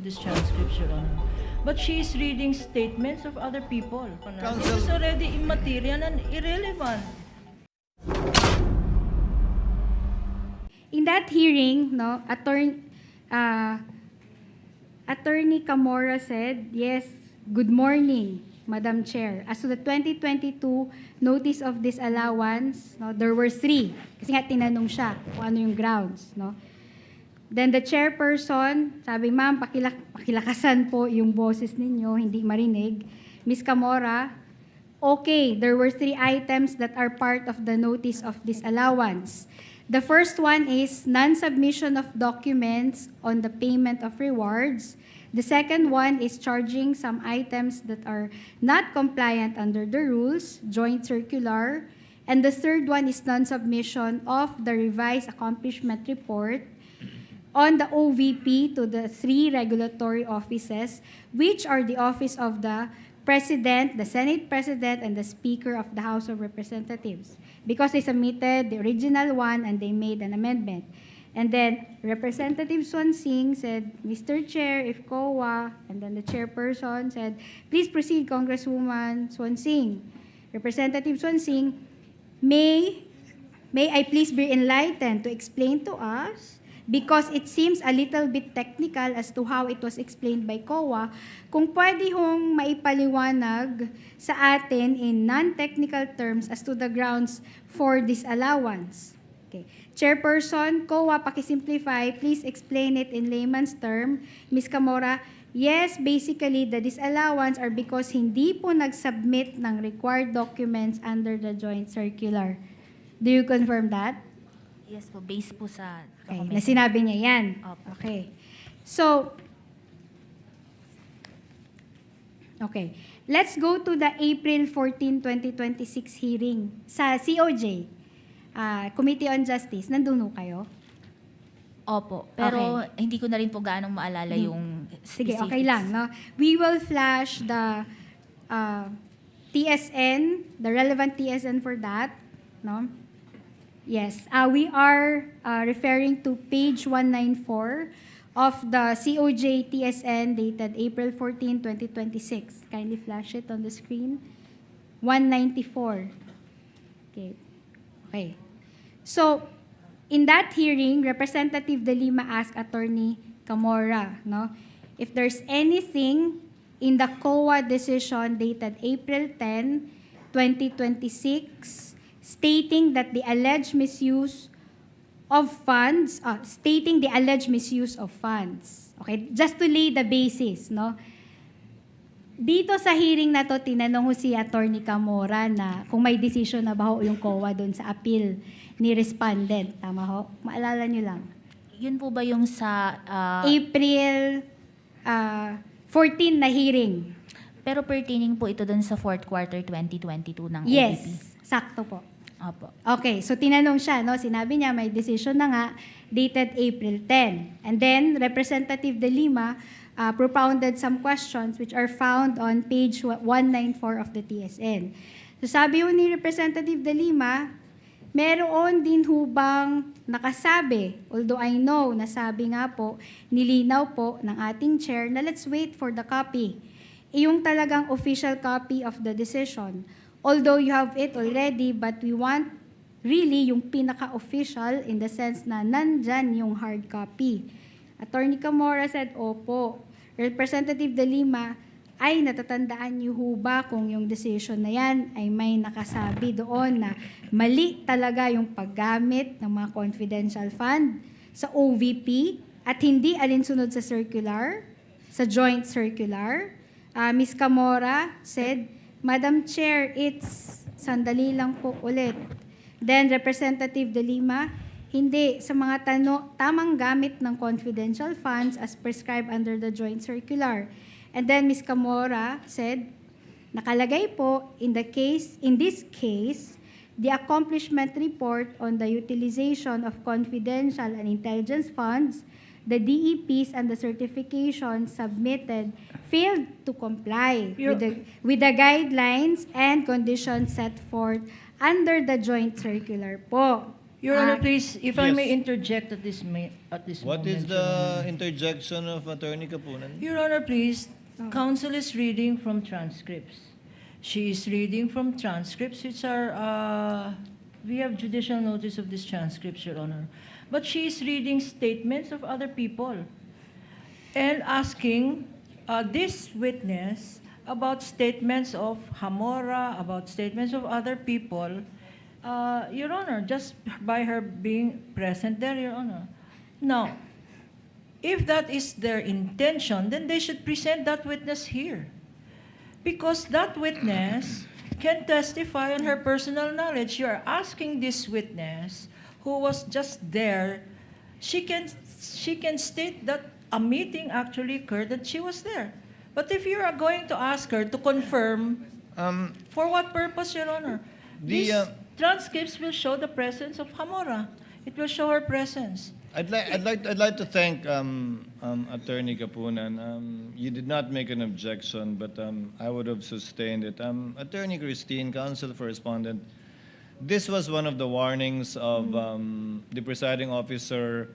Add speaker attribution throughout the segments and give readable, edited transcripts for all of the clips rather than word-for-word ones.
Speaker 1: this transcript, Your Honor. But she is reading statements of other people. This is
Speaker 2: Counsel-
Speaker 1: already immaterial and irrelevant.
Speaker 3: In that hearing, no, Attorney Camora said, yes, good morning, Madam Chair. As to the 2022 notice of disallowance, no, there were 3. Kasi nga tinanong siya kung ano yung grounds. No? Then the chairperson, sabi, ma'am, pakilakasan po yung boses ninyo, hindi marinig. Ms. Camora, okay, there were 3 items that are part of the notice of disallowance. The first one is non-submission of documents on the payment of rewards. The second one is charging some items that are not compliant under the rules, joint circular. And the third one is non-submission of the revised accomplishment report on the OVP to the 3 regulatory offices, which are the office of the President, the Senate President, and the Speaker of the House of Representatives. Because they submitted the original one and they made an amendment. And then Representative Swansing said, Mr. Chair, if COA, and then the chairperson said, please proceed, Congresswoman Swansing. Representative Swansing, may I please be enlightened to explain to us, because it seems a little bit technical as to how it was explained by COA, kung pwede hong maipaliwanag sa atin in non-technical terms as to the grounds for disallowance. Okay. Chairperson, COA, pakisimplify, please explain it in layman's term. Ms. Camora, yes, basically, the disallowance are because hindi po nag-submit ng required documents under the joint circular. Do you confirm that?
Speaker 4: Yes po, based po sa
Speaker 3: Okay,
Speaker 4: document.
Speaker 3: na sinabi niya yan.
Speaker 4: Opo.
Speaker 3: Okay. So, okay. Let's go to the April 14, 2026 hearing sa COJ, Committee on Justice. Nandun ho kayo?
Speaker 4: Opo, pero hindi ko na rin po gaano maalala yung
Speaker 3: Sige,
Speaker 4: specifics.
Speaker 3: okay lang. No? We will flash the TSN, the relevant TSN for that. No? Yes, we are referring to page 194 of the COJ TSN dated April 14, 2026. Kindly flash it on the screen. 194. Okay. Okay. So, in that hearing, Representative De Lima asked Attorney Camora, no, if there's anything in the COA decision dated April 10, 2026, stating that the alleged misuse of funds, Okay, just to lay the basis, no? Dito sa hearing na to, tinanong ho si Attorney Camora na kung may decision na ba ho yung COA doon sa appeal ni respondent. Tama ho? Maalala nyo lang.
Speaker 4: Yun po ba yung sa...
Speaker 3: April 14 na hearing.
Speaker 4: pero pertaining po ito dun sa fourth quarter 2022 ng OVP.
Speaker 3: Yes, sakto po.
Speaker 4: Opo.
Speaker 3: Okay, so tinanong siya, no? Sinabi niya may decision na nga dated April 10. And then Representative De Lima propounded some questions which are found on page 194 of the TSN. So sabi ho ni Representative De Lima, meron din hubang nakasabi, although I know, nasabi nga po, nilinaw po ng ating chair na let's wait for the copy. Yung talagang official copy of the decision. Although you have it already, but we want really yung pinaka-official in the sense na nandyan yung hard copy. Attorney Camora said, opo. Representative De Lima, ay natatandaan niyo ho ba kung yung decision na yan ay may nakasabi doon na mali talaga yung paggamit ng mga confidential fund sa OVP at hindi alinsunod sa circular, sa joint circular? Ms. Camora said, Madam Chair, it's sandali lang po ulit. Then Representative De Lima, hindi sa mga tamang gamit ng confidential funds as prescribed under the joint circular. And then Ms. Camora said, nakalagay po in this case, the accomplishment report on the utilization of confidential and intelligence funds, the DEPs and the certifications submitted failed to comply with the guidelines and conditions set forth under the joint circular po.
Speaker 1: Your Honor, please, if I
Speaker 2: Yes.
Speaker 1: may interject at this
Speaker 2: What
Speaker 1: moment.
Speaker 2: is
Speaker 1: Your Honor.
Speaker 2: the interjection of Attorney Kapunan?
Speaker 1: Your Honor, please, counsel is reading from transcripts. She is reading from transcripts which are, we have judicial notice of these transcripts, Your Honor. But she is reading statements of other people and asking this witness about statements of Hamora, about statements of other people, Your Honor, just by her being present there, Your Honor. Now, if that is their intention, then they should present that witness here. Because that witness can testify on her personal knowledge. You are asking this witness who was just there, she can state that a meeting actually occurred, that she was there. But if you are going to ask her to confirm, for what purpose, Your Honor? These transcripts will show the presence of Hamora. It will show her presence.
Speaker 2: I'd like to thank Attorney Kapunan. You did not make an objection, but I would have sustained it. Attorney Christine, counsel for respondent, this was one of the warnings of the presiding officer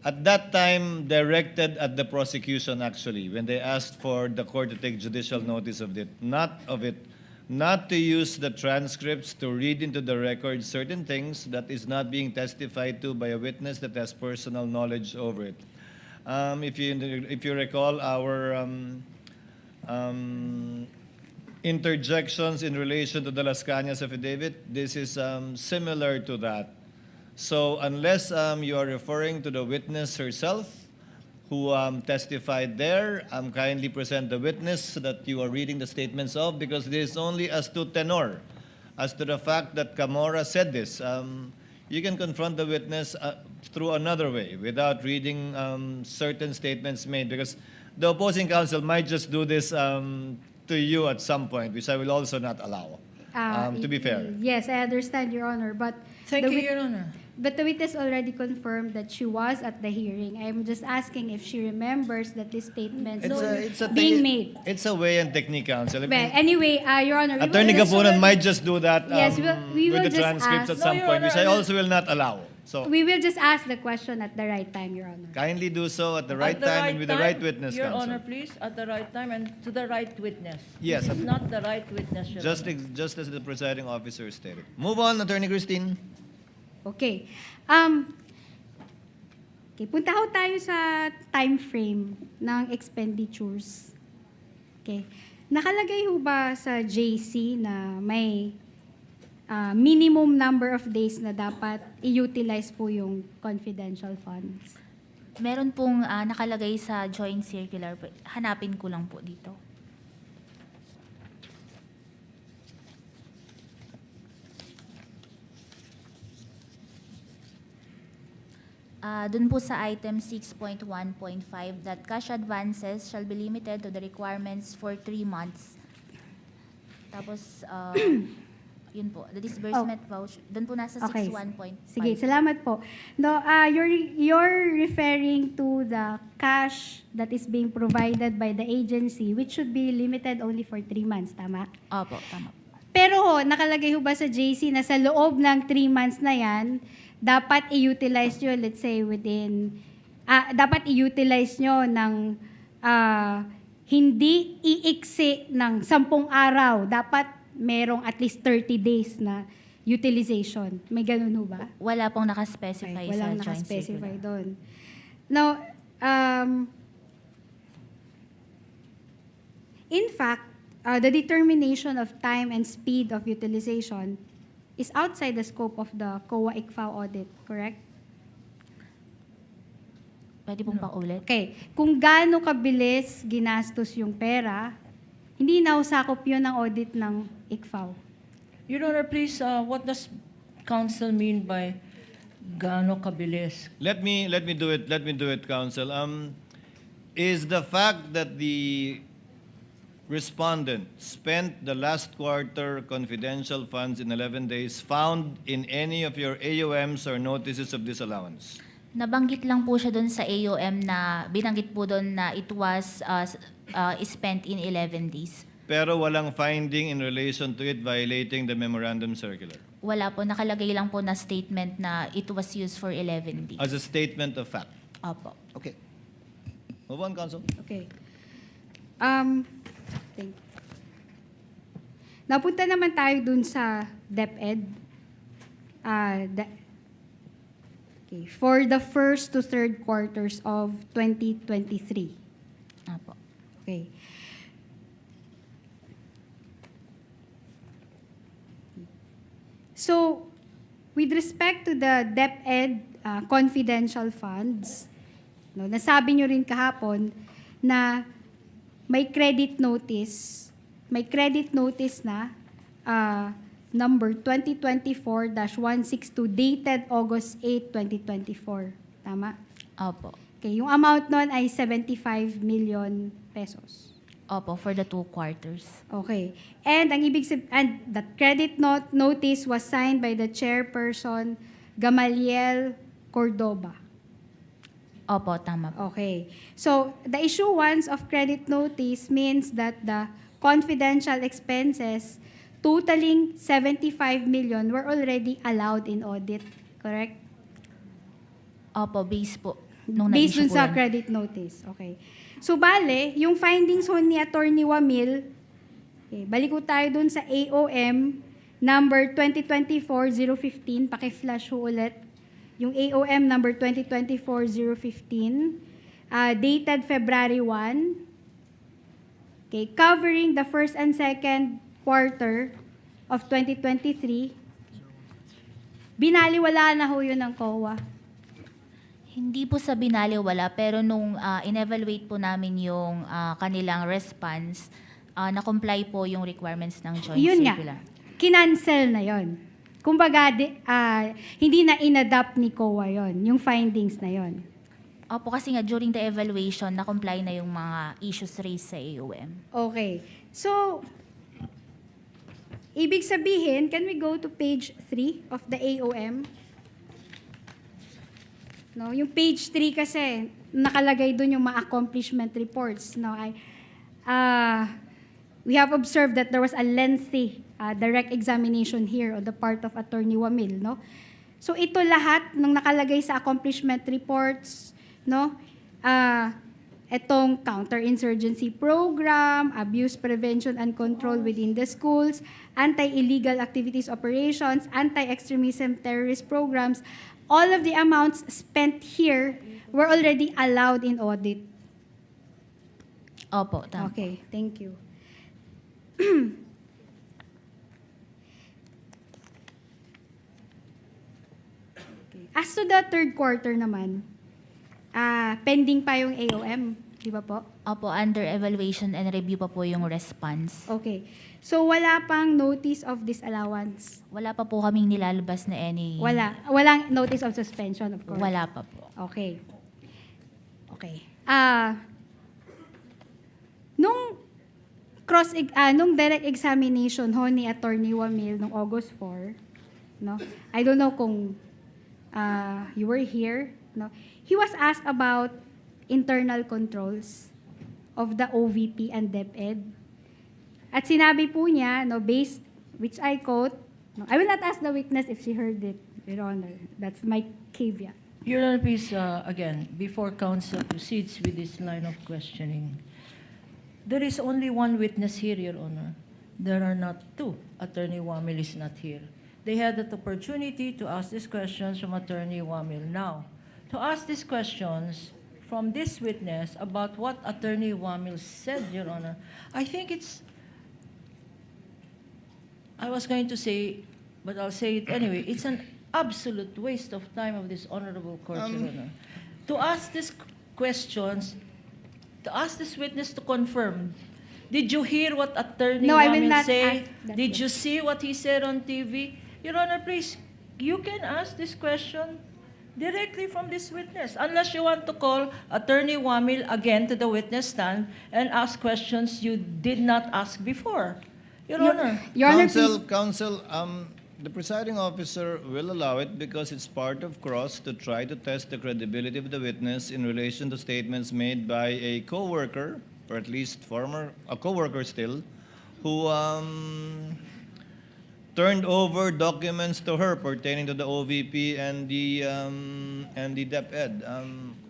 Speaker 2: at that time directed at the prosecution, actually, when they asked for the court to take judicial notice of it, not to use the transcripts to read into the record certain things that is not being testified to by a witness that has personal knowledge over it. If you recall our interjections in relation to the Las Cañas affidavit, this is similar to that. So unless you are referring to the witness herself who testified there, kindly present the witness that you are reading the statements of, because this is only as to tenor, as to the fact that Camora said this. You can confront the witness through another way without reading certain statements made, because the opposing counsel might just do this to you at some point, which I will also not allow, to be fair.
Speaker 3: Yes, I understand, Your Honor, but
Speaker 1: Thank
Speaker 3: the
Speaker 1: you,
Speaker 3: wit-
Speaker 1: Your Honor.
Speaker 3: But the witness already confirmed that she was at the hearing. I'm just asking if she remembers that these statements being made.
Speaker 2: It's a way and technique, counsel.
Speaker 3: Well, anyway, Your Honor, we
Speaker 2: Attorney
Speaker 3: will,
Speaker 2: Kapunan might just do that
Speaker 3: Yes, we will
Speaker 2: with the
Speaker 3: just
Speaker 2: transcripts
Speaker 3: ask.
Speaker 2: at some
Speaker 1: No, Your
Speaker 2: point, which
Speaker 1: Honor,
Speaker 2: I also will not allow. So
Speaker 3: we will just ask the question at the right time, Your Honor.
Speaker 2: kindly do so at the right
Speaker 1: At the
Speaker 2: time and with the
Speaker 1: time,
Speaker 2: right witness,
Speaker 1: Your
Speaker 2: counsel.
Speaker 1: Honor, please, at the right time and to the right witness.
Speaker 2: Yes,
Speaker 1: This is not the right witness, Your
Speaker 2: Just,
Speaker 1: Honor.
Speaker 2: just as the presiding officer stated. Move on, Attorney Christine.
Speaker 3: Okay. Okay, punta ho tayo sa time frame ng expenditures. Okay. Nakalagay ho ba sa JC na may minimum number of days na dapat i-utilize po yung confidential funds?
Speaker 4: Meron pong nakalagay sa joint circular. Hanapin ko lang po dito. Dun po sa item 6.1.5 that cash advances shall be limited to the requirements for 3 months. Tapos, yun po, the disbursement voucher. Dun po nasa
Speaker 3: Okay.
Speaker 4: 6.1.5.
Speaker 3: Sige, salamat po. No, you're referring to the cash that is being provided by the agency, which should be limited only for 3 months, tama?
Speaker 4: Opo, tama.
Speaker 3: Pero ho, nakalagay ho ba sa JC na sa loob ng 3 months na yan, dapat i-utilize nyo, let's say within, dapat i-utilize nyo ng hindi iiksi ng 10 araw. Dapat merong at least 30 days na utilization. May ganun ho ba?
Speaker 4: Wala pong nakaspecify
Speaker 3: Okay,
Speaker 4: sa
Speaker 3: walang
Speaker 4: joint
Speaker 3: nakaspecify
Speaker 4: circular.
Speaker 3: doon. Now, in fact, the determination of time and speed of utilization is outside the scope of the COA ICFAO audit, correct?
Speaker 4: Pwede pong paulit?
Speaker 3: Okay. Kung gaano kabilis ginastos yung pera, hindi na usakop yun ng audit ng ICFAO.
Speaker 1: Your Honor, please, what does counsel mean by gaano kabilis?
Speaker 2: Let me do it, counsel. Is the fact that the respondent spent the last quarter confidential funds in 11 days found in any of your AOMs or notices of disallowance?
Speaker 4: Nabanggit lang po siya doon sa AOM na binanggit po doon na it was spent in 11 days.
Speaker 2: Pero walang finding in relation to it violating the memorandum circular.
Speaker 4: Wala po, nakalagay lang po na statement na it was used for 11 days.
Speaker 2: As a statement of fact.
Speaker 4: Opo.
Speaker 2: Okay. Move on, Counsel.
Speaker 3: Okay. Thank you. Napunta naman tayo dun sa DepEd. Okay. For the first to third quarters of 2023.
Speaker 4: Opo.
Speaker 3: Okay. So, with respect to the DepEd confidential funds, no, nasabi nyo rin kahapon na may credit notice na number 2024-162 dated August 8, 2024. Tama?
Speaker 4: Opo.
Speaker 3: Okay, yung amount nun ay 75 million pesos.
Speaker 4: Opo, for the 2 quarters.
Speaker 3: Okay. And the credit notice was signed by the chairperson Gamaliel Cordoba.
Speaker 4: Opo, tama po.
Speaker 3: Okay. So, the issuance of credit notice means that the confidential expenses totaling 75 million were already allowed in audit. Correct?
Speaker 4: Opo, base po. Nung
Speaker 3: Based
Speaker 4: na-issue
Speaker 3: dun
Speaker 4: po
Speaker 3: sa
Speaker 4: yan.
Speaker 3: credit notice. Okay. So, bale, yung findings ho ni Attorney Wamil, okay, balik ko tayo dun sa AOM number 2024-015, paki-flash ho ulit. Yung AOM number 2024-015, dated February 1, okay, covering the first and second quarter of 2023, binaliwala na ho yun ng COA.
Speaker 4: Hindi po sa binaliwala, pero nung in-evaluate po namin yung kanilang response, na-comply po yung requirements ng joint
Speaker 3: Yun nga,
Speaker 4: circular.
Speaker 3: kinancel na yon. Kumbaga, hindi na inadapt ni COA yon, yung findings na yon.
Speaker 4: Opo, kasi nga during the evaluation, na-comply na yung mga issues raised sa AOM.
Speaker 3: Okay. So, ibig sabihin, can we go to page 3 of the AOM? No, yung page 3 kasi nakalagay doon yung mga accomplishment reports. No, we have observed that there was a lengthy direct examination here on the part of Attorney Wamil. No, so ito lahat ng nakalagay sa accomplishment reports. No, itong counterinsurgency program, abuse prevention and control within the schools, anti-illegal activities operations, anti-extremism terrorist programs. All of the amounts spent here were already allowed in audit.
Speaker 4: Opo, tama.
Speaker 3: Okay, thank you. Okay. As to the third quarter naman, pending pa yung AOM, di ba po?
Speaker 4: Opo, under evaluation and review pa po yung response.
Speaker 3: Okay. So, wala pang notice of disallowance?
Speaker 4: Wala pa po kaming nilalabas na any...
Speaker 3: Wala. Walang notice of suspension, of course.
Speaker 4: Wala pa po.
Speaker 3: Okay. Okay. Nung direct examination ho ni Attorney Wamil nung August 4, no? I don't know kung you were here, no? He was asked about internal controls of the OVP and DepEd. At sinabi po niya, no, based, which I quote, no, I will not ask the witness if she heard it, Your Honor. That's my caveat.
Speaker 1: Your Honor, please, again, before counsel proceeds with this line of questioning, there is only one witness here, Your Honor. There are not two. Attorney Wamil is not here. They had the opportunity to ask these questions from Attorney Wamil. Now, to ask these questions from this witness about what Attorney Wamil said, Your Honor, I think I was going to say, but I'll say it anyway, it's an absolute waste of time of this honorable court, Your Honor. To ask these questions, to ask this witness to confirm, did you hear what Attorney
Speaker 3: No, I will
Speaker 1: Wamil
Speaker 3: not
Speaker 1: say?
Speaker 3: ask that
Speaker 1: Did you
Speaker 3: question.
Speaker 1: see what he said on TV? Your Honor, please, you can ask this question directly from this witness, unless you want to call Attorney Wamil again to the witness stand and ask questions you did not ask before. Your Honor.
Speaker 3: Your Honor,
Speaker 2: Counsel, the presiding officer will allow it because it's part of cross to try to test the credibility of the witness in relation to statements made by a co-worker, or at least a co-worker still, who turned over documents to her pertaining to the OVP and the DepEd.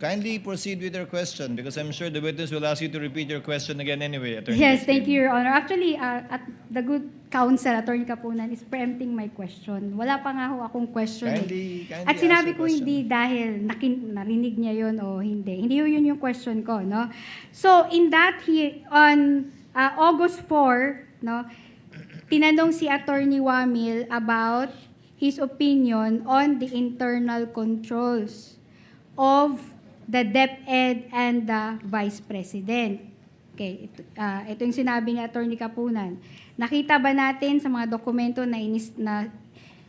Speaker 2: Kindly proceed with your question because I'm sure the witness will ask you to repeat your question again anyway, Attorney
Speaker 3: Yes,
Speaker 2: Christine.
Speaker 3: thank you, Your Honor. Actually, at the good counsel, Attorney Kapunan, is preempting my question. Wala pa nga ho akong question.
Speaker 2: Kindly
Speaker 3: At
Speaker 2: ask
Speaker 3: sinabi
Speaker 2: your
Speaker 3: ko hindi dahil narinig niya yun o hindi. Hindi yun yung question ko, no? So, in that, on August 4, no, tinanong si Attorney Wamil about his opinion on the internal controls of the DepEd and the Vice President. Okay, ito yung sinabi ni Attorney Kapunan. Nakita ba natin sa mga dokumento na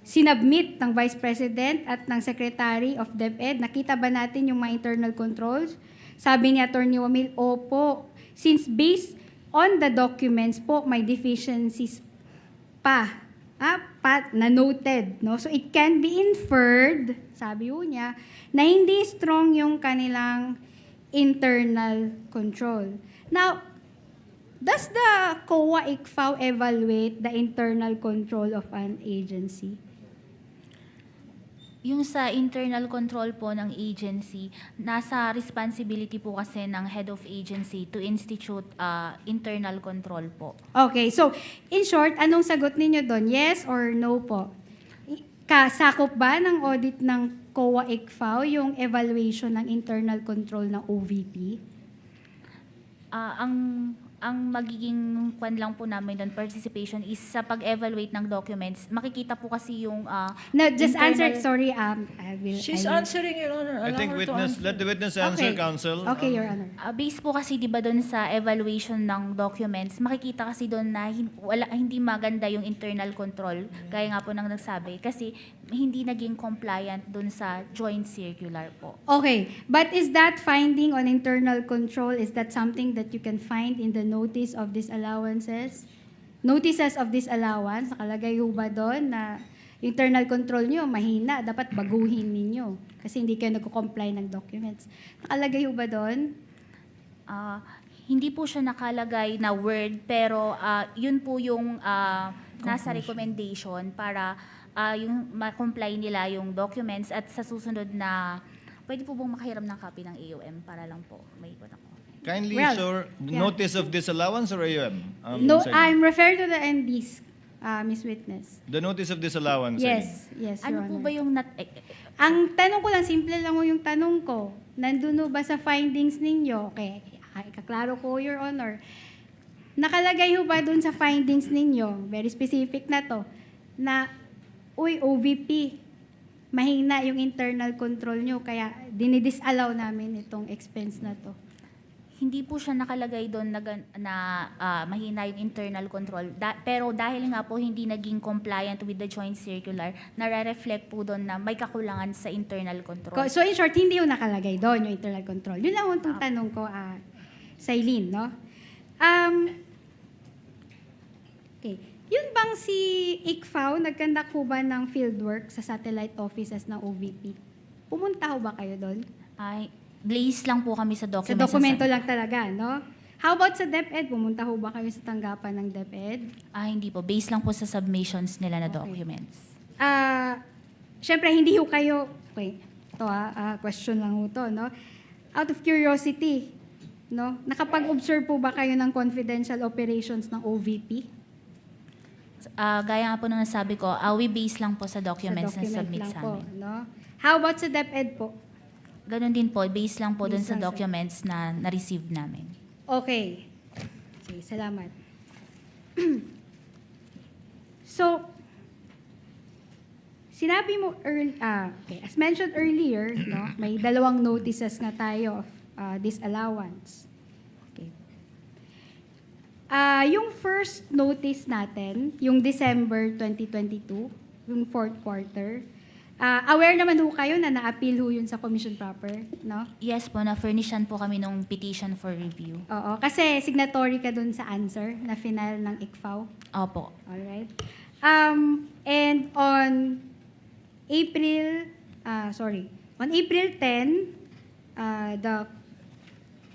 Speaker 3: sinubmit ng Vice President at ng Secretary of DepEd, nakita ba natin yung mga internal controls? Sabi ni Attorney Wamil, opo. Since based on the documents po, may deficiencies pa na noted, no? So it can be inferred, sabi ho niya, na hindi strong yung kanilang internal control. Now, does the COA-ICFAO evaluate the internal control of an agency?
Speaker 4: Yung sa internal control po ng agency, nasa responsibility po kasi ng head of agency to institute internal control po.
Speaker 3: Okay, so in short, anong sagot ninyo doon? Yes or no po? Kasakop ba ng audit ng COA-ICFAO yung evaluation ng internal control ng OVP?
Speaker 4: Ang magiging kwan lang po namin doon, participation, is sa pag-evaluate ng documents. Makikita po kasi yung
Speaker 3: No, just answer.
Speaker 4: internal-
Speaker 3: Sorry, I will.
Speaker 1: She's
Speaker 3: I will-
Speaker 1: answering, Your Honor.
Speaker 2: I
Speaker 1: Allow
Speaker 2: think
Speaker 1: her to answer.
Speaker 2: let the witness answer,
Speaker 3: Okay.
Speaker 2: counsel.
Speaker 3: Okay, Your Honor.
Speaker 4: Based po kasi 'di ba doon sa evaluation ng documents, makikita kasi doon na hindi maganda yung internal control, gaya nga po ng nagsabi, kasi hindi naging compliant doon sa joint circular po.
Speaker 3: Okay, but is that finding on internal control, is that something that you can find in the notice of disallowances? Notices of disallowance, nakalagay ho ba doon na internal control nyo mahina, dapat baguhin ninyo kasi hindi kayo nagko-comply ng documents. Nakalagay ho ba doon?
Speaker 4: Hindi po siya nakalagay na word, pero yun po yung nasa recommendation para yung ma-comply nila yung documents, at sa susunod na pwede po bang makahiram ng copy ng AOM para lang po may ikot ako.
Speaker 2: Kindly
Speaker 3: Well,
Speaker 2: show
Speaker 3: yeah.
Speaker 2: notice of disallowance or AUM?
Speaker 3: No,
Speaker 2: Sir?
Speaker 3: I'm referring to the NDs, Miss Witness.
Speaker 2: The notice of disallowance.
Speaker 3: Yes, yes, Your
Speaker 4: Ano po
Speaker 3: Honor.
Speaker 4: ba yung
Speaker 3: Ang tanong ko lang, simple lang ho yung tanong ko. Nandun ho ba sa findings ninyo? Okay, kaklaro ko, Your Honor. Nakalagay ho ba dun sa findings ninyo, very specific na to, na, uy, OVP, mahina yung internal control nyo, kaya dinidisallow namin itong expense na to.
Speaker 4: Hindi po siya nakalagay doon na mahina yung internal control. Pero dahil nga po hindi naging compliant with the joint circular, nare-reflect po doon na may kakulangan sa internal control.
Speaker 3: So in short, hindi yung nakalagay doon, yung internal control. Yun lang yung tanong ko, Sailin, no? Okay. Yun bang si ICFAO, nagkandak po ba ng fieldwork sa satellite offices ng OVP? Pumunta ho ba kayo doon?
Speaker 4: Ay, Blaze lang po kami sa
Speaker 3: Sa
Speaker 4: documents.
Speaker 3: dokumento lang talaga, no? How about sa DepEd? Pumunta ho ba kayo sa tanggapan ng DepEd?
Speaker 4: Hindi po. Based lang po sa submissions nila na
Speaker 3: Okay.
Speaker 4: documents.
Speaker 3: Siyempre, hindi ho kayo, okay, ito question lang ho to, no? Out of curiosity, no? Nakapag-observe po ba kayo ng confidential operations ng OVP?
Speaker 4: Gaya nga po nung nasabi ko, we base lang po sa documents na submit sa
Speaker 3: po,
Speaker 4: amin.
Speaker 3: no? How about sa DepEd po?
Speaker 4: Ganon din po, base lang po dun
Speaker 3: Base
Speaker 4: sa
Speaker 3: lang sa-
Speaker 4: documents na na-receive namin.
Speaker 3: Okay. Sige, salamat. So, sinabi mo, okay, as mentioned earlier, no, may dalawang notices na tayo of disallowance. Okay. Yung first notice natin, yung December 2022, yung fourth quarter, aware naman ho kayo na na-appeal ho yun sa Commission Proper, no?
Speaker 4: Yes po, na-furnishan po kami nung petition for review.
Speaker 3: Oo, kasi signatory ka dun sa answer na final ng ICFAO.
Speaker 4: Opo.
Speaker 3: Alright. And on April 10, the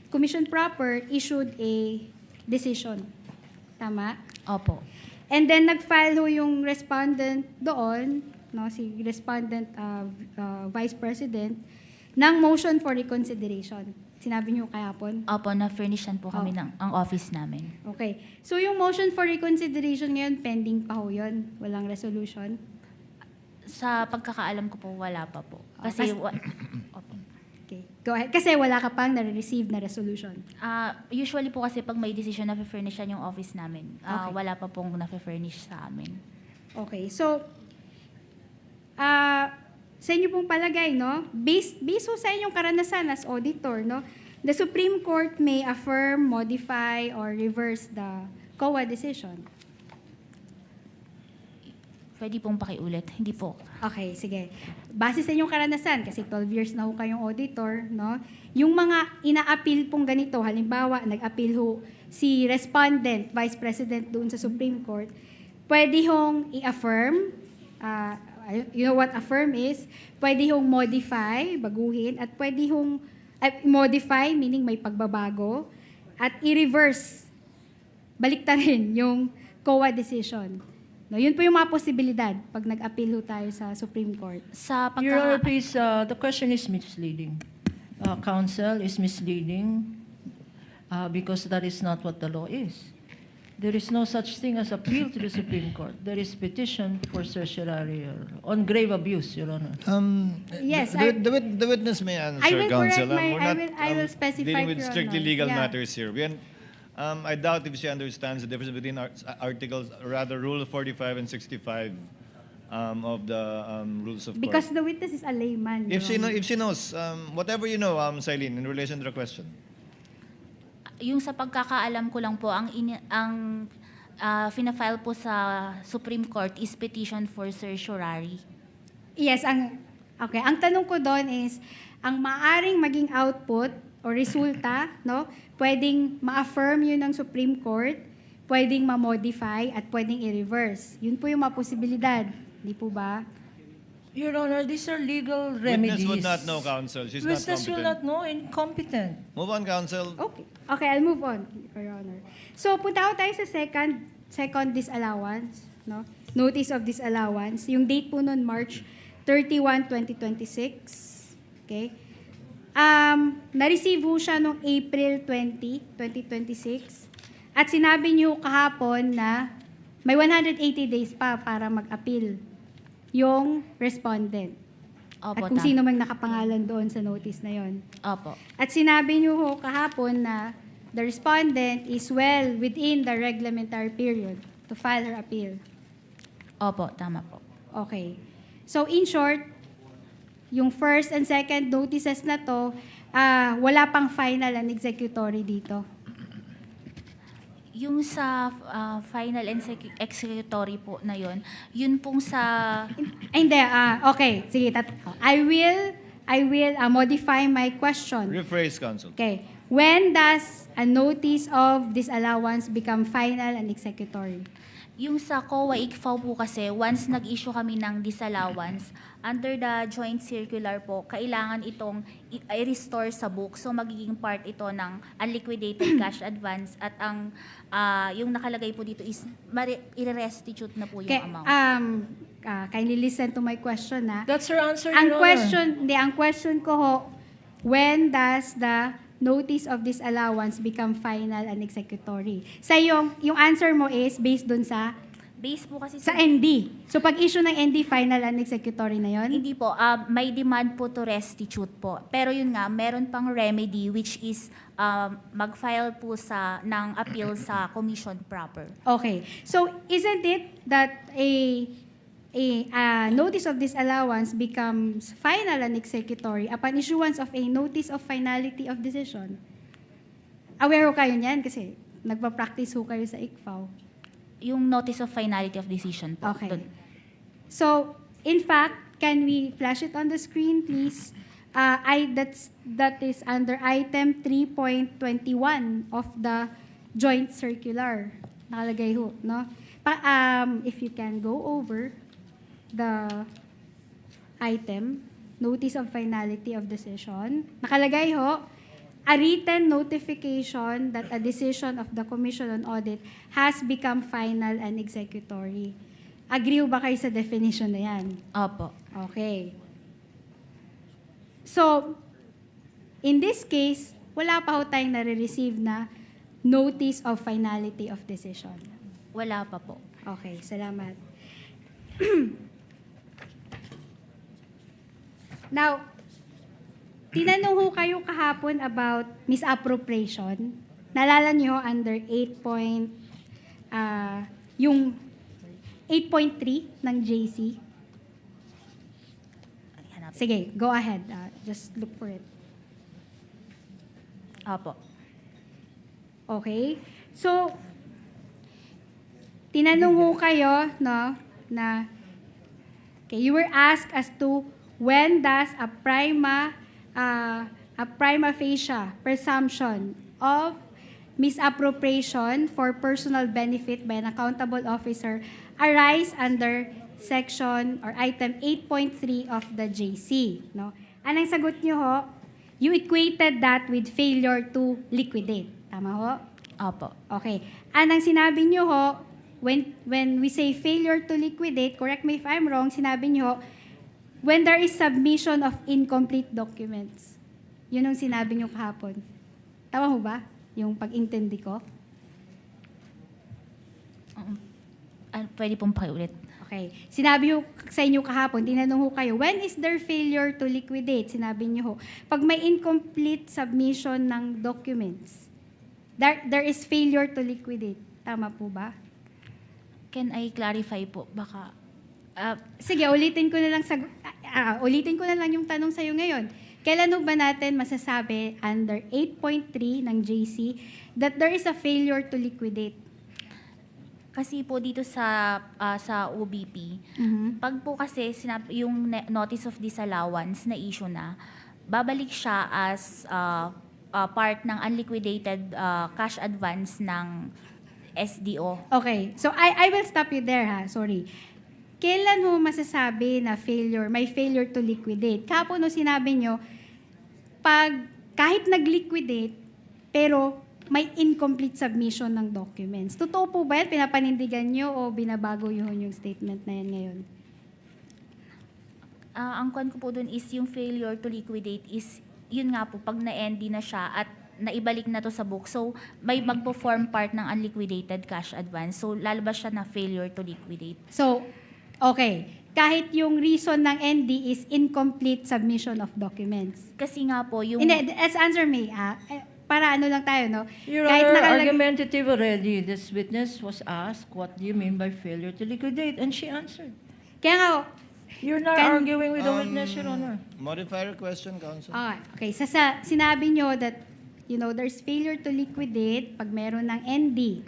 Speaker 3: Commission Proper issued a decision. Tama?
Speaker 4: Opo.
Speaker 3: And then nag-file ho yung respondent doon, no, si respondent Vice President, ng motion for reconsideration. Sinabi niyo kahapon?
Speaker 4: Opo, na-furnishan po kami
Speaker 3: Oh.
Speaker 4: ang office namin.
Speaker 3: Okay. So yung motion for reconsideration ngayon, pending pa ho yun? Walang resolution?
Speaker 4: Sa pagkakaalam ko po, wala pa po. Kasi, opo.
Speaker 3: Okay. Go ahead. Kasi wala ka pang na-receive na resolution.
Speaker 4: Usually po kasi pag may decision na furnishan yung office namin,
Speaker 3: Okay.
Speaker 4: wala pa pong na-furnish sa amin.
Speaker 3: Okay. So, sa inyo pong palagay, no? Based ho sa inyong karanasan as auditor, no? The Supreme Court may affirm, modify, or reverse the COA decision.
Speaker 4: Pwede pong pakiulit. Hindi po.
Speaker 3: Okay, sige. Base sa inyong karanasan, kasi 12 years na ho kayong auditor, no? Yung mga ina-appeal pong ganito, halimbawa, nag-appeal ho si respondent, vice president doon sa Supreme Court, pwede hong i-affirm, you know what affirm is, pwede hong modify, baguhin, at pwede hong modify, meaning may pagbabago, at i-reverse, baliktarin yung COA decision. No, yun po yung mga posibilidad pag nag-appeal ho tayo sa Supreme Court.
Speaker 4: Sa
Speaker 1: Your Honor,
Speaker 4: pagka...
Speaker 1: please, the question is misleading. Counsel is misleading because that is not what the law is. There is no such thing as appeal to the Supreme Court. There is petition for certiorari on grave abuse, Your Honor.
Speaker 3: Yes,
Speaker 2: the witness may answer,
Speaker 3: I will correct
Speaker 2: Counsel.
Speaker 3: my-
Speaker 2: We're
Speaker 3: I
Speaker 2: not
Speaker 3: will- I will specify,
Speaker 2: dealing with
Speaker 3: Your
Speaker 2: strictly
Speaker 3: Honor.
Speaker 2: legal
Speaker 3: Yeah.
Speaker 2: matters here. I doubt if she understands the difference between articles, rather Rule 45 and 65 of the Rules of
Speaker 3: Because
Speaker 2: Court.
Speaker 3: the witness is a layman. Your Honor.
Speaker 2: If she knows, whatever you know, Silene, in relation to the question.
Speaker 4: Yung sa pagkakaalam ko lang po, ang fina-file po sa Supreme Court is petition for certiorari.
Speaker 3: Yes, okay. Ang tanong ko doon is, ang maaring maging output o resulta, no, pwedeng ma-affirm yun ng Supreme Court, pwedeng ma-modify, at pwedeng i-reverse. Yun po yung mga posibilidad. Di po ba?
Speaker 1: Your Honor, these are legal remedies.
Speaker 2: Witness would not know, Counsel. She's not
Speaker 1: Witness will
Speaker 2: competent.
Speaker 1: not know, incompetent.
Speaker 2: Move on, Counsel.
Speaker 3: Okay. Okay, I'll move on, Your Honor. So, punta ako tayo sa second disallowance, no? Notice of disallowance. Yung date po nun, March 31, 2026. Okay? Na-receive ho siya noong April 20, 2026. At sinabi niyo kahapon na may 180 days pa para mag-appeal yung respondent.
Speaker 4: Opo,
Speaker 3: At kung
Speaker 4: tama.
Speaker 3: sino mang nakapangalan doon sa notice na yon.
Speaker 4: Opo.
Speaker 3: At sinabi niyo ho kahapon na the respondent is well within the reglementary period to file her appeal.
Speaker 4: Opo, tama po.
Speaker 3: Okay. So in short, yung first and second notices na to, wala pang final and executory dito.
Speaker 4: Yung sa final and executory po na yun pong sa...
Speaker 3: Ay, hindi. Okay. Sige. I will modify my question.
Speaker 2: Rephrase, Counsel.
Speaker 3: Okay. When does a notice of disallowance become final and executory?
Speaker 4: Yung sa COA ICFAO po kasi, once nag-issue kami ng disallowance, under the joint circular po, kailangan itong i-restore sa book. So magiging part ito ng unliquidated cash advance at ang yung nakalagay po dito is i-restitute na po yung
Speaker 3: Okay.
Speaker 4: amount.
Speaker 3: Kindly listen to my question, na.
Speaker 1: That's her answer,
Speaker 3: Ang
Speaker 1: Your
Speaker 3: ang question ko ho, when does the notice of disallowance become final and executory? Sa yung answer mo is based dun sa
Speaker 4: Base po kasi
Speaker 3: sa ND. So pag issue ng ND, final and executory na yon?
Speaker 4: Hindi po, may demand po to restitute po. Pero yun nga, meron pang remedy which is mag-file po ng appeal sa commission proper.
Speaker 3: Okay. So isn't it that a notice of disallowance becomes final and executory upon issuance of a notice of finality of decision? Aware ho kayo niyan kasi nagpa-practice ho kayo sa ICFAO.
Speaker 4: Yung notice of finality of decision po.
Speaker 3: Okay.
Speaker 4: Dun.
Speaker 3: So, in fact, can we flash it on the screen, please? That is under item 3.21 of the joint circular. Nakalagay ho, no? If you can go over the item, notice of finality of decision. Nakalagay ho, a written notification that a decision of the Commission on Audit has become final and executory. Agree ba kayo sa definition na yan?
Speaker 4: Opo.
Speaker 3: Okay. So, in this case, wala pa ho tayong nare-receive na notice of finality of decision.
Speaker 4: Wala pa po.
Speaker 3: Okay, salamat. Now, tinanong ho kayo kahapon about misappropriation. Naalala niyo under yung 8.3 ng JC.
Speaker 4: Hanap.
Speaker 3: Sige, go ahead. Just look for it.
Speaker 4: Opo.
Speaker 3: Okay? So, tinanong ho kayo, no, na, okay, you were asked as to when does a prima facie presumption of misappropriation for personal benefit by an accountable officer arise under section or item 8.3 of the JC, no? Anong sagot niyo ho? You equated that with failure to liquidate. Tama ho?
Speaker 4: Opo.
Speaker 3: Okay. Anong sinabi niyo ho, when we say failure to liquidate, correct me if I'm wrong, sinabi niyo ho, when there is submission of incomplete documents. Yun ang sinabi niyo kahapon. Tama ho ba? Yung pag-intindi ko?
Speaker 4: Pwede pong pakiulit.
Speaker 3: Okay. Sinabi ho sa inyo kahapon, tinanong ho kayo, when is there failure to liquidate? Sinabi niyo ho, pag may incomplete submission ng documents, there is failure to liquidate. Tama po ba?
Speaker 4: Can I clarify po? Baka,
Speaker 3: Sige, ulitin ko na lang yung tanong sa'yo ngayon. Kailan ho ba natin masasabi under 8.3 ng JC that there is a failure to liquidate?
Speaker 4: kasi po dito sa OBP, pag po kasi yung notice of disallowance na issue na, babalik siya as part ng unliquidated cash advance ng SDO.
Speaker 3: Okay, so I will stop you there ha, sorry. Kailan ho masasabi na may failure to liquidate? Kapon no sinabi nyo, kahit nag-liquidate, pero may incomplete submission ng documents. Totoo po ba yan? Pinapanindigan nyo o binabago yun yung statement na yan ngayon?
Speaker 4: Ang kwan ko po dun is yung failure to liquidate is, yun nga po, pag na-ND na siya at naibalik na to sa book. So, may magpo-form part ng unliquidated cash advance. So, lalabas siya na failure to liquidate.
Speaker 3: So, okay. Kahit yung reason ng ND is incomplete submission of documents.
Speaker 4: Kasi nga po, yung...
Speaker 3: Hindi, let's answer me. Para ano lang tayo, no?
Speaker 1: Your
Speaker 3: Kahit
Speaker 1: Honor,
Speaker 3: nakalag-
Speaker 1: argumentative already. This witness was asked, what do you mean by failure to liquidate? And she answered.
Speaker 3: Kaya nga,
Speaker 1: You're not
Speaker 3: Can-
Speaker 1: arguing with the witness, Your Honor.
Speaker 2: Modifier question, counsel.
Speaker 3: okay, sinabi nyo that, there's failure to liquidate pag meron ng ND.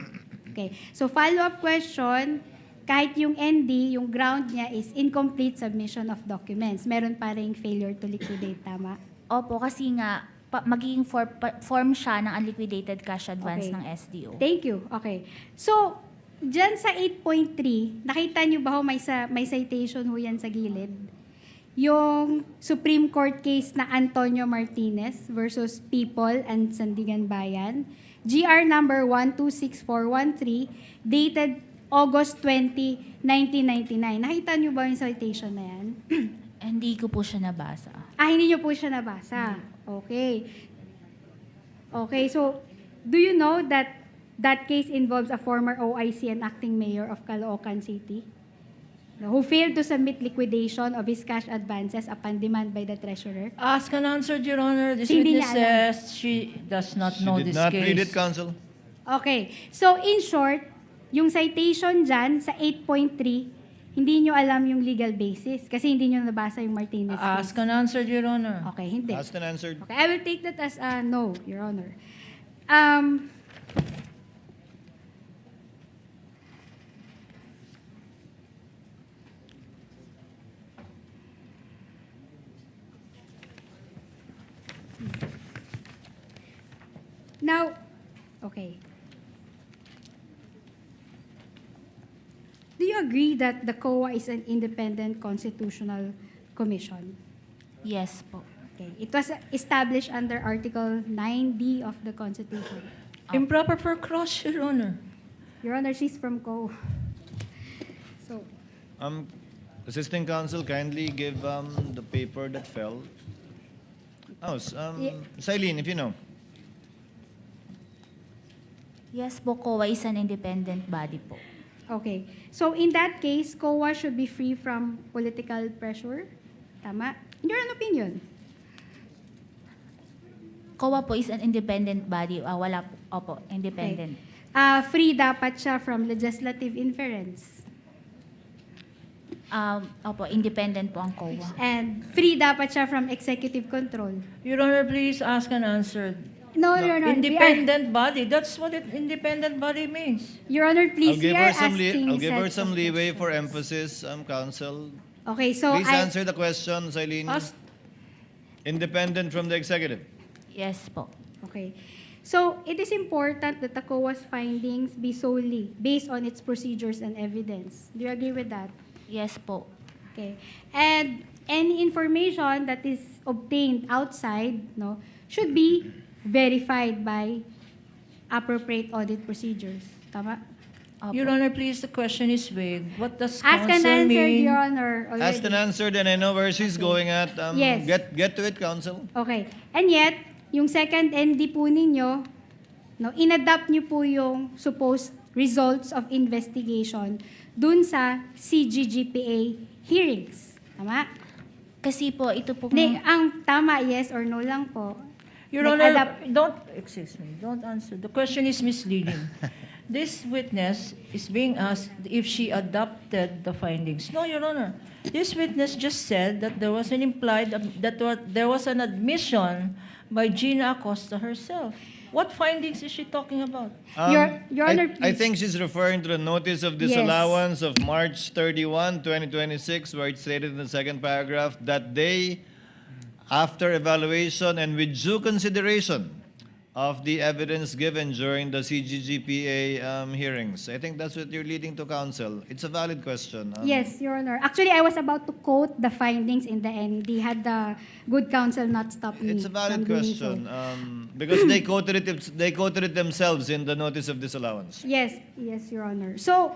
Speaker 3: Okay, so follow-up question, kahit yung ND, yung ground niya is incomplete submission of documents. Meron pa ring failure to liquidate, tama?
Speaker 4: Opo, kasi nga, magiging form siya ng unliquidated cash advance
Speaker 3: Okay.
Speaker 4: ng SDO.
Speaker 3: Thank you. Okay. So, dyan sa 8.3, nakita nyo ba ho may citation ho yan sa gilid? Yung Supreme Court case na Antonio Martinez versus People and Sandigan Bayan, GR number 126413, dated August 20, 1999. Nakita nyo ba yung citation na yan?
Speaker 4: Hindi ko po siya nabasa.
Speaker 3: Hindi nyo po siya nabasa. Okay. Okay, so, do you know that that case involves a former OIC and acting mayor of Caloocan City who failed to submit liquidation of his cash advances upon demand by the treasurer?
Speaker 1: Asked and answered, Your Honor. This
Speaker 3: Hindi
Speaker 1: witness
Speaker 3: niya alam.
Speaker 1: says she does not
Speaker 2: She
Speaker 1: know
Speaker 2: did
Speaker 1: this
Speaker 2: not
Speaker 1: case.
Speaker 2: read it, counsel.
Speaker 3: Okay. So, in short, yung citation dyan sa 8.3, hindi nyo alam yung legal basis kasi hindi nyo nabasa yung Martinez case.
Speaker 1: Asked and answered, Your Honor.
Speaker 3: Okay, hindi.
Speaker 2: Asked and answered.
Speaker 3: Okay, I will take that as a no, Your Honor. Now, okay. Do you agree that the COA is an independent constitutional commission?
Speaker 4: Yes po.
Speaker 3: Okay. It was established under Article 9D of the Constitution.
Speaker 1: Improper for cross, Your Honor.
Speaker 3: Your Honor, she's from COA. So,
Speaker 2: Assisting counsel, kindly give the paper that fell. Oh,
Speaker 3: Yeah.
Speaker 2: Silene, if you know.
Speaker 4: Yes po, COA is an independent body po.
Speaker 3: okay. So, in that case, COA should be free from political pressure. Tama? In your own opinion.
Speaker 4: COA po is an independent body. Wala po. Opo, independent.
Speaker 3: Free dapat siya from legislative inference.
Speaker 4: Opo, independent po ang COA.
Speaker 3: And free dapat siya from executive control.
Speaker 1: Your Honor, please ask and answer.
Speaker 3: No, Your Honor.
Speaker 1: Independent body. That's what an independent body means.
Speaker 3: Your Honor, please,
Speaker 2: I'll give
Speaker 3: we are
Speaker 2: her some
Speaker 3: asking
Speaker 2: I'll give her
Speaker 3: sets
Speaker 2: some
Speaker 3: of
Speaker 2: leeway for
Speaker 3: questions.
Speaker 2: emphasis, counsel.
Speaker 3: Okay, so
Speaker 2: Please answer the question, Silene.
Speaker 1: Ask-
Speaker 2: Independent from the executive.
Speaker 4: Yes po.
Speaker 3: Okay. So, it is important that the COA's findings be solely based on its procedures and evidence. Do you agree with that?
Speaker 4: Yes po.
Speaker 3: Okay. And any information that is obtained outside, no, should be verified by appropriate audit procedures. Tama?
Speaker 4: Opo.
Speaker 1: Your Honor, please, the question is vague. What does
Speaker 3: Ask and
Speaker 1: counsel
Speaker 3: answer,
Speaker 1: mean?
Speaker 3: Your Honor, already.
Speaker 2: Asked and answered, and I know where she's going at.
Speaker 3: Yes.
Speaker 2: Get to it, counsel.
Speaker 3: Okay. And yet, yung second ND po ninyo, no, inadapt nyo po yung supposed results of investigation dun sa CGGPA hearings. Tama?
Speaker 4: Kasi po, ito po
Speaker 3: Ang tama, yes or no lang po.
Speaker 1: Your Honor,
Speaker 3: Nag-adapt-
Speaker 1: don't answer. The question is misleading. This witness is being asked if she adopted the findings. No, Your Honor. This witness just said that there was an implied, there was an admission by Gina Acosta herself. What findings is she talking about?
Speaker 3: Your Honor,
Speaker 2: I
Speaker 3: please.
Speaker 2: think she's referring to the notice of disallowance of March 31, 2026, where it stated in the second paragraph that they, after evaluation and with due consideration of the evidence given during the CGGPA hearings. I think that's what you're leading to, counsel. It's a valid question.
Speaker 3: Yes, Your Honor. Actually, I was about to quote the findings in the ND had the good counsel not stopped me.
Speaker 2: It's a valid
Speaker 3: from doing so.
Speaker 2: question because they quoted it themselves in the notice of disallowance.
Speaker 3: Yes, Your Honor. So,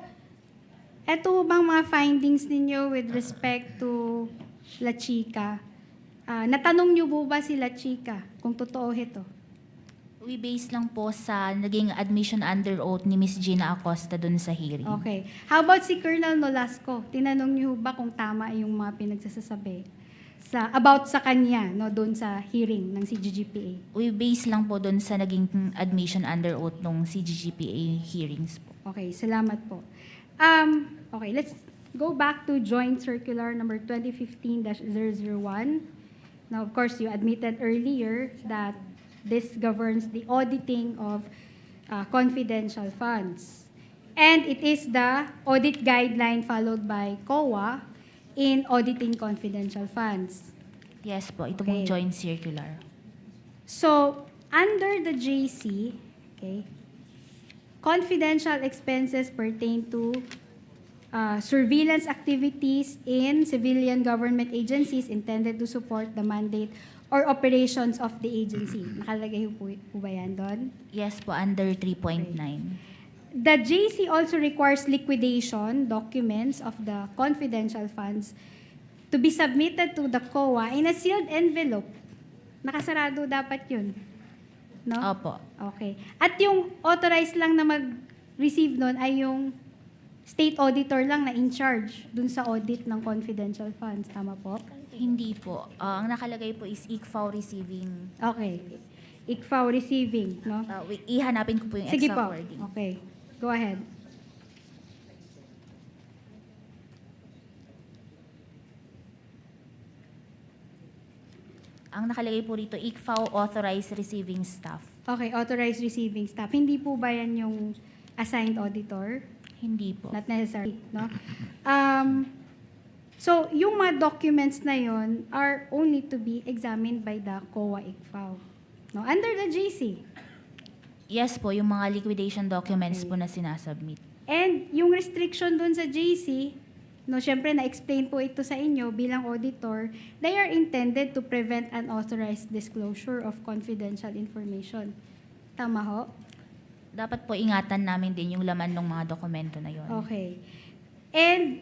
Speaker 3: eto bang mga findings ninyo with respect to La Chica? Natanong niyo po ba si La Chica kung totoo ito?
Speaker 4: we base lang po sa naging admission under oath ni Miss Gina Acosta dun sa hearing.
Speaker 3: Okay. How about si Colonel Nolasco? Tinanong niyo ba kung tama yung mga pinagsasasabi about sa kanya, no, doon sa hearing ng CGGPA?
Speaker 4: We base lang po dun sa naging admission under oath ng CGGPA hearings po.
Speaker 3: Okay, salamat po. Okay, let's go back to Joint Circular number 2015-001. Now, of course, you admitted earlier that this governs the auditing of confidential funds. And it is the audit guideline followed by COA in auditing confidential funds.
Speaker 4: Yes po, ito
Speaker 3: Okay.
Speaker 4: pong joint circular.
Speaker 3: So, under the JC, okay, confidential expenses pertain to surveillance activities in civilian government agencies intended to support the mandate or operations of the agency. Nakalagay po ba yan doon?
Speaker 4: Yes po, under 3.9.
Speaker 3: The JC also requires liquidation documents of the confidential funds to be submitted to the COA in a sealed envelope. Nakasarado dapat yun. No?
Speaker 4: Opo.
Speaker 3: Okay. At yung authorized lang na mag-receive nun ay yung state auditor lang na in charge dun sa audit ng confidential funds. Tama po?
Speaker 4: Hindi po. Ang nakalagay po is ICFAO receiving.
Speaker 3: Okay. ICFAO receiving, no?
Speaker 4: Ihanapin ko po yung
Speaker 3: Sige
Speaker 4: exact
Speaker 3: po.
Speaker 4: wording.
Speaker 3: Okay. Go ahead.
Speaker 4: Ang nakalagay po rito, ICFAO authorized receiving staff.
Speaker 3: Okay, authorized receiving staff. Hindi po ba yan yung assigned auditor?
Speaker 4: Hindi po.
Speaker 3: Not necessary, no? So, yung mga documents na yon are only to be examined by the COA ICFAO. No? Under the JC.
Speaker 4: Yes po, yung mga liquidation documents po na sinasubmit.
Speaker 3: And yung restriction dun sa JC, no, syempre na-explain po ito sa inyo bilang auditor, they are intended to prevent unauthorized disclosure of confidential information. Tama ho?
Speaker 4: Dapat po ingatan namin din yung laman ng mga dokumento na yon.
Speaker 3: Okay. And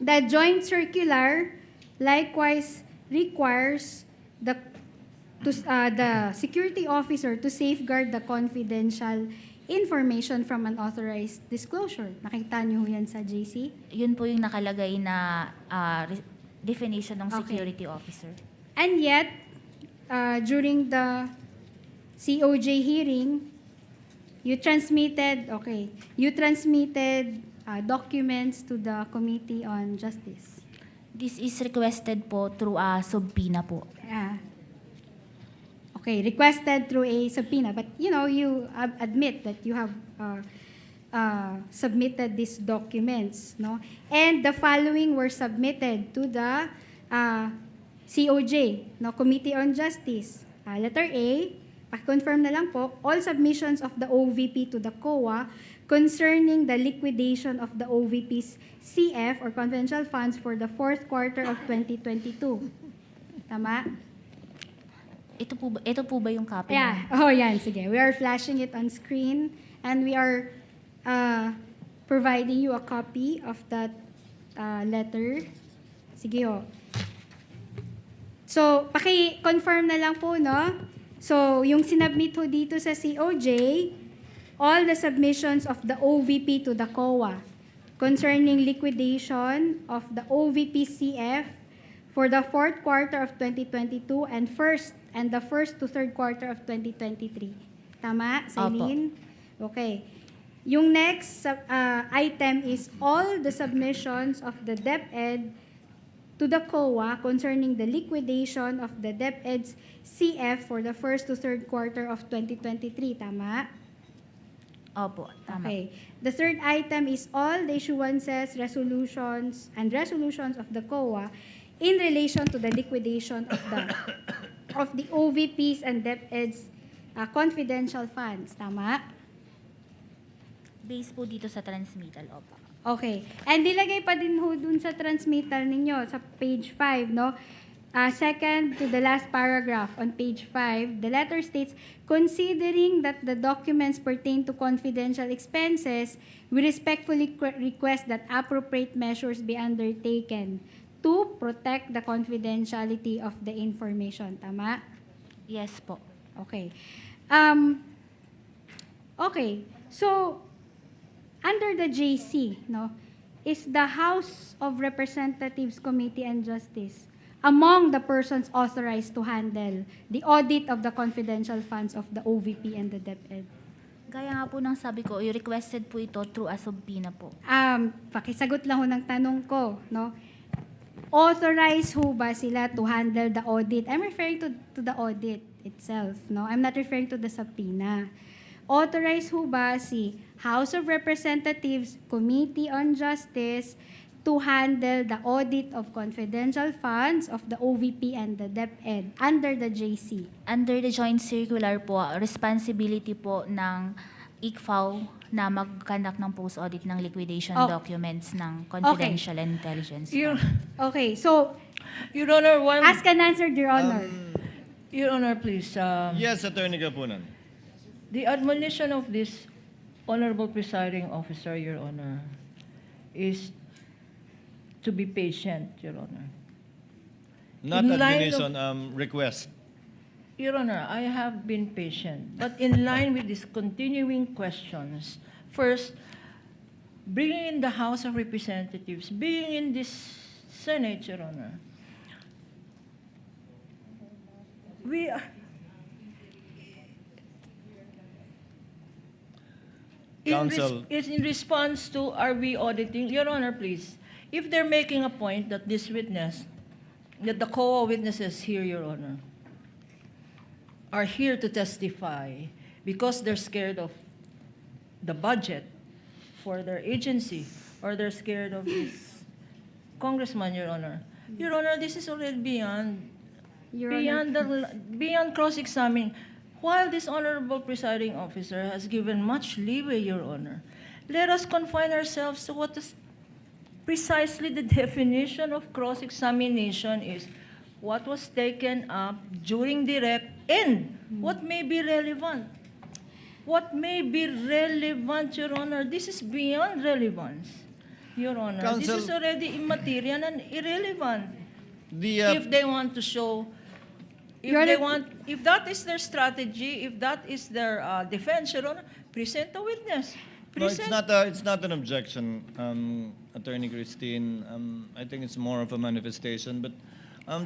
Speaker 3: the joint circular likewise requires the security officer to safeguard the confidential information from unauthorized disclosure. Nakita niyo yan sa JC?
Speaker 4: Yun po yung nakalagay na definition ng
Speaker 3: Okay.
Speaker 4: security officer.
Speaker 3: And yet, during the COJ hearing, you transmitted documents to the Committee on Justice.
Speaker 4: This is requested po through a subpoena po.
Speaker 3: Requested through a subpoena, but you admit that you have submitted these documents, no? And the following were submitted to the COJ, no, Committee on Justice. Letter A, pa-confirm na lang po, all submissions of the OVP to the COA concerning the liquidation of the OVP's CF or confidential funds for the fourth quarter of 2022. Tama?
Speaker 4: Ito po ba yung copy?
Speaker 3: Yeah. Oh, yan. Sige. We are flashing it on screen and we are providing you a copy of that letter. Sige ho. So, paki-confirm na lang po, no? So, yung sinubmit ho dito sa COJ, all the submissions of the OVP to the COA concerning liquidation of the OVP CF for the fourth quarter of 2022 and the first to third quarter of 2023. Tama, Celine? Okay. Yung next item is all the submissions of the DepEd to the COA concerning the liquidation of the DepEd's CF for the first to third quarter of 2023. Tama?
Speaker 4: Opo, tama.
Speaker 3: Okay. The third item is all the issuances, resolutions of the COA in relation to the liquidation of the OVPs and DepEd's confidential funds. Tama?
Speaker 4: Based po dito sa transmittal, opo.
Speaker 3: Okay. And nilagay pa din ho dun sa transmittal ninyo, sa page 5, no? Second to the last paragraph on page 5, the letter states, considering that the documents pertain to confidential expenses, we respectfully request that appropriate measures be undertaken to protect the confidentiality of the information. Tama?
Speaker 4: Yes po.
Speaker 3: Okay. Okay. So, under the JC, no, is the House of Representatives Committee on Justice among the persons authorized to handle the audit of the confidential funds of the OVP and the DepEd?
Speaker 4: Gaya nga po ng sabi ko, requested po ito through a subpoena po.
Speaker 3: Pakisagot lang ho ng tanong ko, no? Authorized ho ba sila to handle the audit? I'm referring to the audit itself, no? I'm not referring to the subpoena. Authorized ho ba si House of Representatives Committee on Justice to handle the audit of confidential funds of the OVP and the DepEd under the JC?
Speaker 4: Under the joint circular po, responsibility po ng ICFAO na mag-conduct ng post-audit ng liquidation documents ng confidential intelligence.
Speaker 3: Okay, so
Speaker 1: Your Honor, one...
Speaker 3: ask and answer, Your Honor.
Speaker 1: Your Honor, please.
Speaker 2: Yes, Attorney Kapunan.
Speaker 1: The admonition of this Honorable Presiding Officer, Your Honor, is to be patient, Your Honor.
Speaker 2: Not
Speaker 1: In line
Speaker 2: admonition, request.
Speaker 1: Your Honor, I have been patient, but in line with these continuing questions, first, bringing in the House of Representatives, bringing in this Senate, Your Honor, we are...
Speaker 2: Counsel.
Speaker 1: It's in response to, are we auditing? Your Honor, please, if they're making a point that this witness, that the COA witnesses here, Your Honor, are here to testify because they're scared of the budget for their agency or they're scared of this congressman, Your Honor. Your Honor, this is already beyond beyond cross-examining. While this honorable presiding officer has given much leeway, Your Honor, let us confine ourselves to what precisely the definition of cross-examination is what was taken up during direct and what may be relevant. What may be relevant, Your Honor? This is beyond relevance, Your Honor.
Speaker 2: Counsel-
Speaker 1: This is already immaterial and irrelevant.
Speaker 2: The,
Speaker 1: If they want to show, if that is their strategy, if that is their defense, Your Honor, present a witness.
Speaker 2: no,
Speaker 1: Present.
Speaker 2: it's not an objection, Attorney Christine. I think it's more of a manifestation, but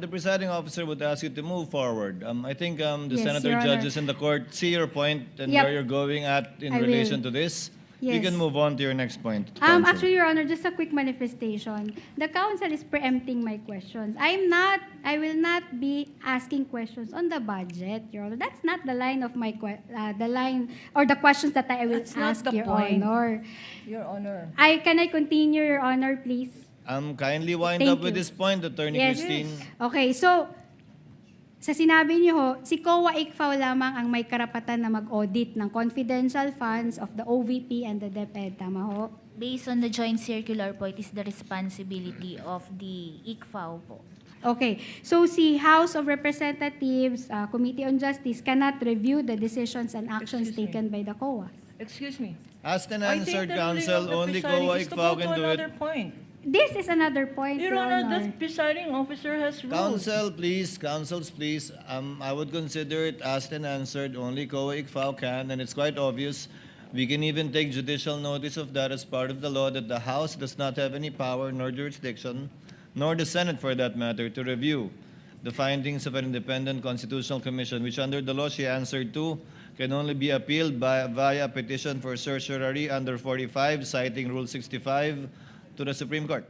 Speaker 2: the presiding officer would ask you to move forward. I think the
Speaker 3: Yes,
Speaker 2: senator
Speaker 3: Your Honor.
Speaker 2: judges in the court see your point and
Speaker 3: Yep.
Speaker 2: where you're going at in
Speaker 3: I will.
Speaker 2: relation to this. You
Speaker 3: Yes.
Speaker 2: can move on to your next point. counsel.
Speaker 3: Actually, Your Honor, just a quick manifestation. The council is preempting my questions. I will not be asking questions on the budget, Your Honor. That's not the line of my the line or the questions that I will
Speaker 1: That's not
Speaker 3: ask,
Speaker 1: the
Speaker 3: Your
Speaker 1: point.
Speaker 3: Honor.
Speaker 1: Your Honor.
Speaker 3: Can I continue, Your Honor, please?
Speaker 2: Kindly wind
Speaker 3: Thank
Speaker 2: up with
Speaker 3: you.
Speaker 2: this point, Attorney
Speaker 3: Yes.
Speaker 2: Christine.
Speaker 3: Okay, so sa sinabi niyo ho, si COA ICFAO lamang ang may karapatan na mag-audit ng confidential funds of the OVP and the DepEd, tama ho?
Speaker 4: Based on the joint circular po, it is the responsibility of the ICFAO po.
Speaker 3: Okay, so si House of Representatives, Committee on Justice cannot review the decisions and actions
Speaker 1: Excuse me.
Speaker 3: taken by the COA.
Speaker 1: Excuse me.
Speaker 2: Asked and
Speaker 1: I think
Speaker 2: answered,
Speaker 1: the ruling
Speaker 2: counsel.
Speaker 1: of the
Speaker 2: Only
Speaker 1: presiding
Speaker 2: COA
Speaker 1: is to
Speaker 2: ICFAO
Speaker 1: go
Speaker 2: can
Speaker 1: to
Speaker 2: do it.
Speaker 1: another point.
Speaker 3: This is another point,
Speaker 1: Your
Speaker 3: Your
Speaker 1: Honor,
Speaker 3: Honor.
Speaker 1: the presiding officer has ruled.
Speaker 2: Counsels, please. I would consider it asked and answered. Only COA ICFAO can, and it's quite obvious. We can even take judicial notice of that as part of the law that the House does not have any power nor jurisdiction, nor the Senate for that matter, to review the findings of an independent constitutional commission, which under the law she answered to, can only be appealed via petition for certiorari under 45, citing Rule 65 to the Supreme Court.